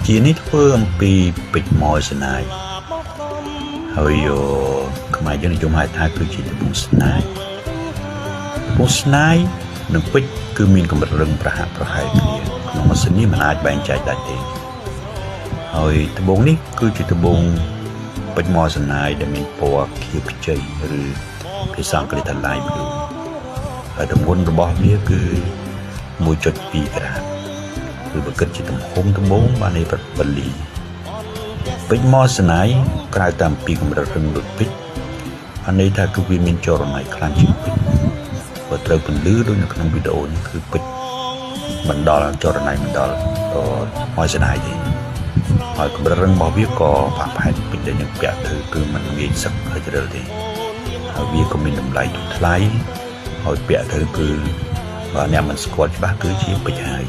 ជានេះធ្វើអំពីពេជ្រម៉ោស្នាយហើយខ្មែរយើងនិយមហៅថាគឺជាត្បូងស្នាយត្បូងស្នាយនិងពេជ្រគឺមានកម្រិតរឹងប្រហាក់ប្រហែលគ្នាក្នុងម៉ាស៊ីននេះមិនអាចបែងចែកដាច់ទេហើយត្បូងនេះគឺជាត្បូងពេជ្រម៉ោស្នាយដែលមានពណ៌ខៀវខ្ចីឬភាសាអង់គ្លេសថា light blue ហើយទម្ងន់របស់វាគឺ 1.2 ក្រាមគឺបើគិតជាទំហំត្បូងបានន័យបលីពេជ្រម៉ោស្នាយក្រៅតាមពីកម្រិតរឹងដូចពេជ្រអានេះថាគឺវាមានចរណៃខ្លាំងជាងពេជ្របើត្រូវពន្លឺដូចនៅក្នុងវីដេអូនេះគឺពេជ្រមិនដល់ចរណៃមិនដល់ម៉ោស្នាយទេហើយកម្រិតរឹងរបស់វាក៏ប្រហែលពេជ្រដែលយើងពាក់ទៅគឺមិនងាយសឹកហើយជ្រិលទេហើយវាក៏មានតម្លៃថ្លៃហើយពាក់ទៅគឺបើអ្នកមិនស្គាល់ច្បាស់គឺជាពេជ្រហើយ